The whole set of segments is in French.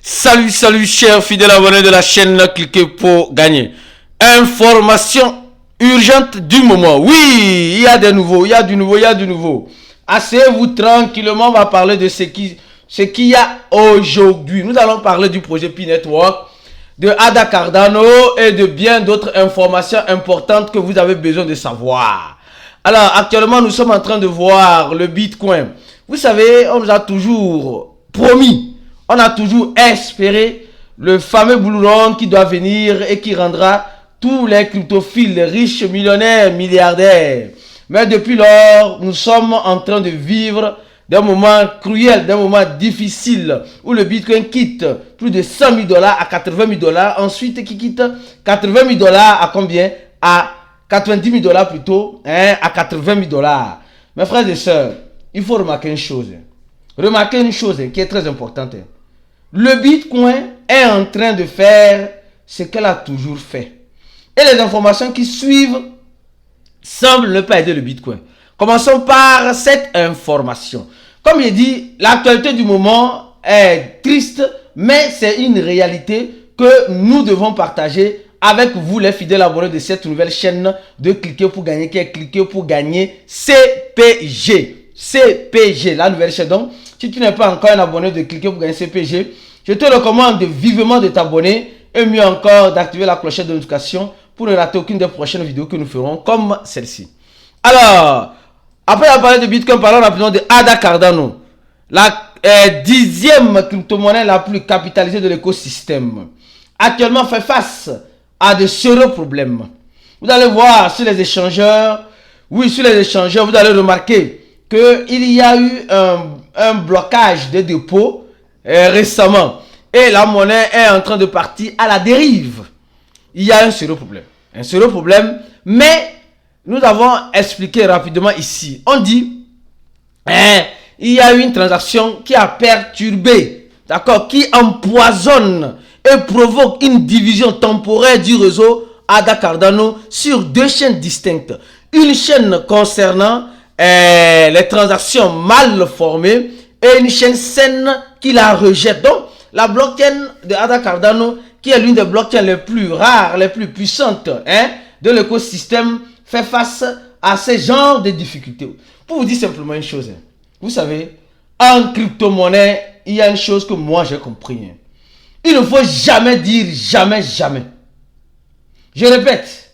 Salut, salut, chers fidèles abonnés de la chaîne, cliquez pour gagner. Information urgente du moment. Oui, il y a des nouveaux, il y a du nouveau. Asseyez-vous tranquillement, on va parler de ce qu'il y a aujourd'hui. Nous allons parler du projet P-Network, de Ada Cardano et de bien d'autres informations importantes que vous avez besoin de savoir. Alors, actuellement, nous sommes en train de voir le Bitcoin. Vous savez, on nous a toujours promis, on a toujours espéré le fameux bull run qui doit venir et qui rendra tous les cryptophiles riches, millionnaires, milliardaires. Mais depuis lors, nous sommes en train de vivre d'un moment cruel, d'un moment difficile où le Bitcoin quitte plus de 100 000 $ à 80 000 $. Ensuite, qui quitte 80 000 $ à combien? À 90 000 $ plutôt, à 80 000 $. Mes frères et sœurs, il faut remarquer une chose. Remarquez une chose qui est très importante. Le Bitcoin est en train de faire ce qu'elle a toujours fait. Et les informations qui suivent semblent ne pas aider le Bitcoin. Commençons par cette information. Comme je dis, l'actualité du moment est triste, mais c'est une réalité que nous devons partager avec vous, les fidèles abonnés de cette nouvelle chaîne de Cliquer pour gagner, qui est Cliquer pour gagner CPG. CPG, la nouvelle chaîne. Donc, si tu n'es pas encore un abonné de Cliquer pour gagner CPG, je te recommande vivement de t'abonner et mieux encore d'activer la clochette de notification pour ne rater aucune des prochaines vidéos que nous ferons comme celle-ci. Alors, après avoir parlé de Bitcoin, parlons rapidement de Ada Cardano, la 10e crypto-monnaie la plus capitalisée de l'écosystème. Actuellement fait face à de sérieux problèmes. Vous allez voir sur les échangeurs, vous allez remarquer qu'il y a eu un blocage des dépôts récemment. Et la monnaie est en train de partir à la dérive. Il y a un sérieux problème. Mais nous avons expliqué rapidement ici. On dit, il y a eu une transaction qui a perturbé, d'accord, qui empoisonne et provoque une division temporaire du réseau Ada Cardano sur deux chaînes distinctes. Une chaîne concernant les transactions mal formées et une chaîne saine qui la rejette. Donc, la blockchain de Ada Cardano, qui est l'une des blockchains les plus rares, les plus puissantes de l'écosystème, fait face à ce genre de difficultés. Pour vous dire simplement une chose, vous savez, en crypto-monnaie, il y a une chose que moi j'ai compris. Il ne faut jamais dire jamais. Je répète,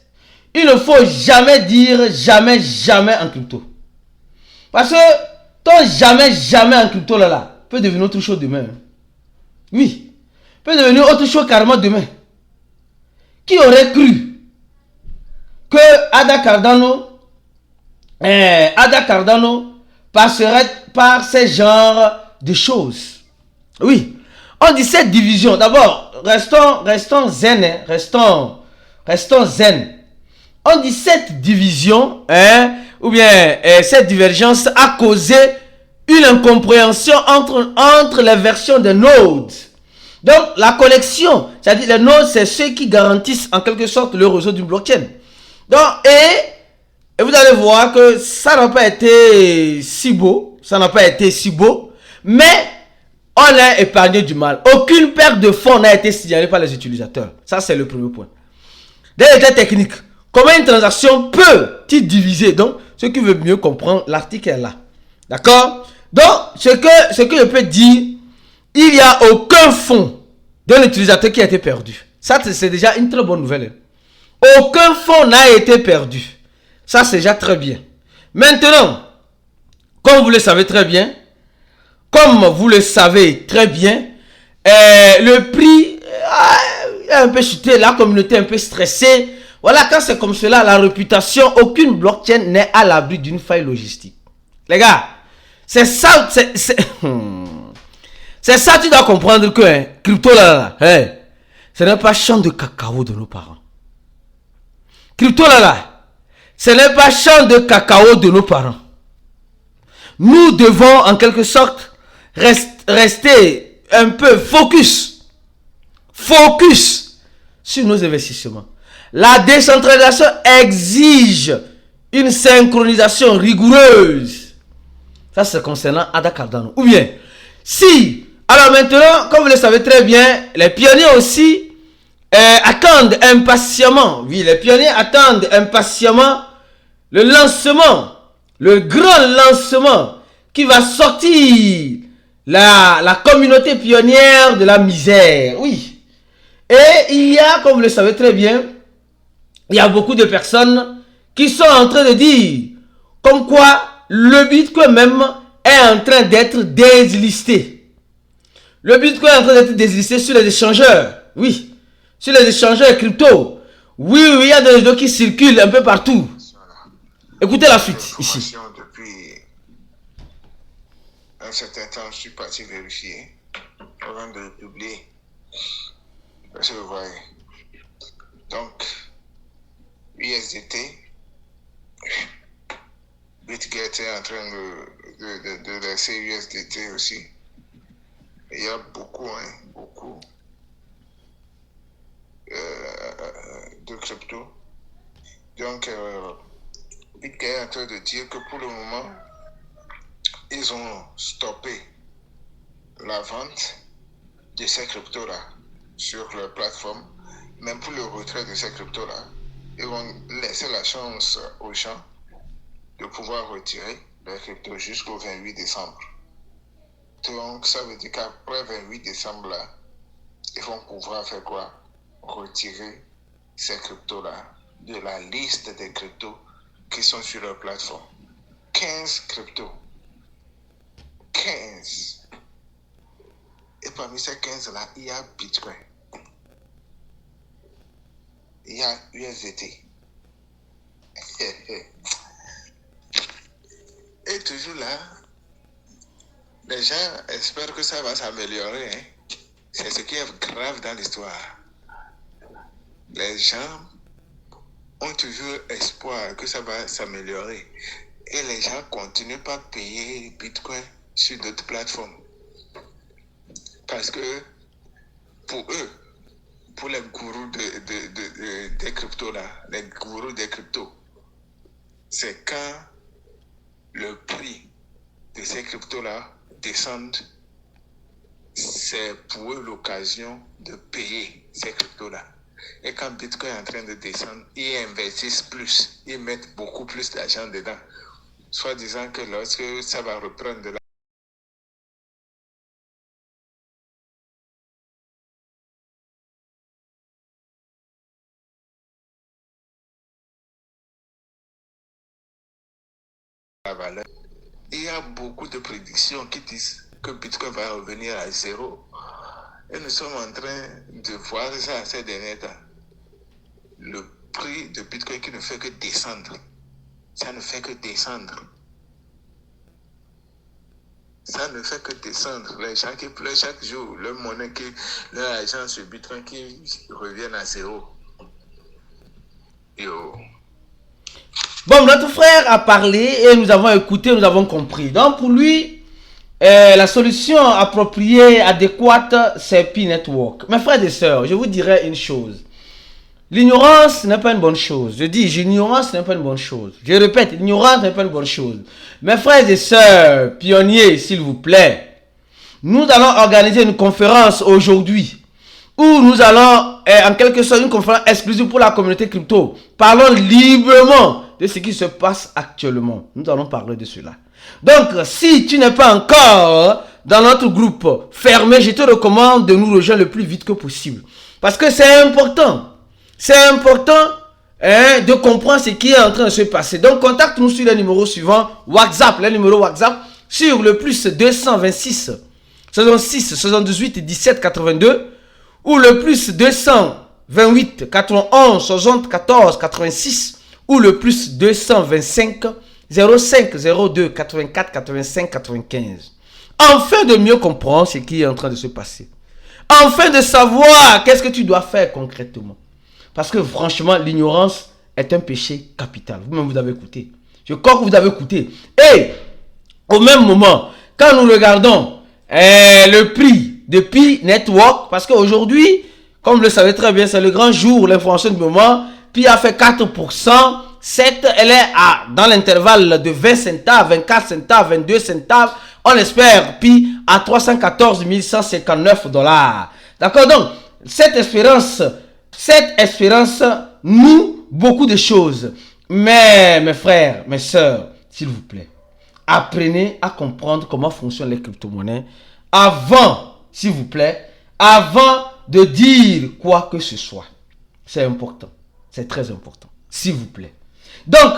il ne faut jamais dire jamais en crypto. Parce que ton jamais en crypto là peut devenir autre chose demain. Oui, peut devenir autre chose carrément demain. Qui aurait cru que Ada Cardano passerait par ce genre de choses? Oui, on dit cette division. D'abord, restons zen, restons zen. On dit cette division, ou bien cette divergence a causé une incompréhension entre les versions des nodes. Donc, la connexion, c'est-à-dire les nodes, c'est ceux qui garantissent en quelque sorte le réseau d'une blockchain. Donc, et vous allez voir que ça n'a pas été si beau, mais on a épargné du mal. Aucune perte de fonds n'a été signalée par les utilisateurs. Ça, c'est le premier point. Des détails techniques. Comment une transaction peut-il diviser? Donc, ceux qui veulent mieux comprendre, l'article est là. D'accord? Donc, ce que je peux dire, il n'y a aucun fonds de l'utilisateur qui a été perdu. Ça, c'est déjà une très bonne nouvelle. Aucun fonds n'a été perdu. Ça, c'est déjà très bien. Maintenant, comme vous le savez très bien, le prix a un peu chuté, la communauté est un peu stressée. Voilà, quand c'est comme cela, la réputation, aucune blockchain n'est à l'abri d'une faille logistique. Les gars, c'est ça, c'est ça, tu dois comprendre que crypto là, ce n'est pas champ de cacao de nos parents. Crypto là, ce n'est pas champ de cacao de nos parents. Nous devons en quelque sorte rester un peu focus sur nos investissements. La décentralisation exige une synchronisation rigoureuse. Ça, c'est concernant Ada Cardano. Ou bien, si Alors maintenant, comme vous le savez très bien, les pionniers aussi attendent impatiemment, oui, les pionniers attendent impatiemment le lancement, le grand lancement qui va sortir la communauté pionnière de la misère, oui. Et il y a, comme vous le savez très bien, il y a beaucoup de personnes qui sont en train de dire comme quoi le Bitcoin même est en train d'être déslisté. Le Bitcoin est en train d'être déslisté sur les échangeurs, oui, sur les échangeurs crypto. Oui, oui, il y a des vidéos qui circulent un peu partout. Écoutez la suite ici. Depuis un certain temps, je suis parti vérifier avant de publier. Parce que vous voyez. Donc, USDT, BitGet est en train de laisser USDT aussi. Il y a beaucoup, beaucoup de crypto. Donc, BitGet est en train de dire que pour le moment, ils ont stoppé la vente de ces cryptos-là sur leur plateforme. Même pour le retrait de ces cryptos-là, ils vont laisser la chance aux gens de pouvoir retirer leurs cryptos jusqu'au 28 décembre. Donc, ça veut dire qu'après 28 décembre, là, ils vont pouvoir faire quoi? Retirer ces cryptos-là de la liste des cryptos qui sont sur leur plateforme. 15 cryptos. 15. Et parmi ces 15-là, il y a Bitcoin. Il y a USDT. Et toujours là, les gens espèrent que ça va s'améliorer. C'est ce qui est grave dans l'histoire. Les gens ont toujours espoir que ça va s'améliorer. Et les gens continuent pas à payer Bitcoin sur d'autres plateformes. Parce que pour eux, pour les gourous des cryptos là, les gourous des cryptos, c'est quand le prix de ces cryptos là descend, c'est pour eux l'occasion de payer ces cryptos là. Et quand Bitcoin est en train de descendre, ils investissent plus, ils mettent beaucoup plus d'argent dedans, soit disant que lorsque ça va reprendre de la valeur. Il y a beaucoup de prédictions qui disent que Bitcoin va revenir à zéro. Et nous sommes en train de voir ça ces derniers temps. Le prix de Bitcoin qui ne fait que descendre. Ça ne fait que descendre. Ça ne fait que descendre. Les gens qui pleurent chaque jour, leur monnaie, leur argent sur Bitcoin qui reviennent à zéro. Yo. Bon, notre frère a parlé et nous avons écouté, nous avons compris. Donc pour lui, la solution appropriée, adéquate, c'est P-Network. Mes frères et sœurs, je vous dirais une chose. L'ignorance n'est pas une bonne chose. Je dis, l'ignorance n'est pas une bonne chose. Je répète, l'ignorance n'est pas une bonne chose. Mes frères et sœurs, pionniers, s'il vous plaît, nous allons organiser une conférence aujourd'hui où nous allons, en quelque sorte, une conférence exclusive pour la communauté crypto. Parlons librement de ce qui se passe actuellement. Nous allons parler de cela. Donc, si tu n'es pas encore dans notre groupe fermé, je te recommande de nous rejoindre le plus vite que possible. Parce que c'est important. C'est important de comprendre ce qui est en train de se passer. Donc, contacte-nous sur le numéro suivant, WhatsApp, le numéro WhatsApp, sur le plus 226 66 78 17 82 ou le plus 228 91 74 86 ou le plus 225 05 02 84 85 95. Afin de mieux comprendre ce qui est en train de se passer. Afin de savoir qu'est-ce que tu dois faire concrètement. Parce que franchement, l'ignorance est un péché capital. Vous-même, vous avez écouté. Je crois que vous avez écouté. Et au même moment, quand nous regardons le prix de P-Network, parce qu'aujourd'hui, comme vous le savez très bien, c'est le grand jour, l'information du moment, Pi a fait 4% elle est dans l'intervalle de 20 centaves, 24 centaves, 22 centaves. On espère, puis à 314 159 $. D'accord? Donc, cette espérance noue beaucoup de choses. Mais, mes frères, mes sœurs, s'il vous plaît, apprenez à comprendre comment fonctionnent les crypto-monnaies avant, s'il vous plaît, avant de dire quoi que ce soit. C'est important. C'est très important. S'il vous plaît. Donc,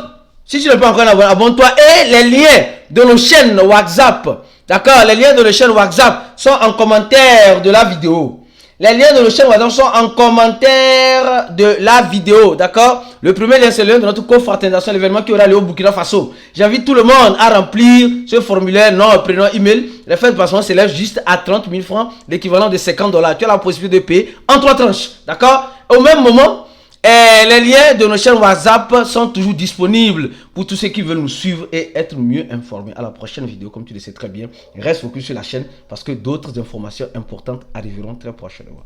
si tu ne peux pas encore abonne-toi. Et les liens de nos chaînes WhatsApp, d'accord? Les liens de nos chaînes WhatsApp sont en commentaire de la vidéo. Les liens de nos chaînes WhatsApp sont en commentaire de la vidéo, d'accord? Le premier lien, c'est le lien de notre confraternisation, l'événement qui aura lieu au Burkina Faso. J'invite tout le monde à remplir ce formulaire, nom, prénom, email. Les frais de passeport s'élèvent juste à 30 000 francs, l'équivalent de 50 $. Tu as la possibilité de payer en 3 tranches, d'accord? Au même moment, les liens de nos chaînes WhatsApp sont toujours disponibles pour tous ceux qui veulent nous suivre et être mieux informés. À la prochaine vidéo, comme tu le sais très bien, reste focus sur la chaîne parce que d'autres informations importantes arriveront très prochainement.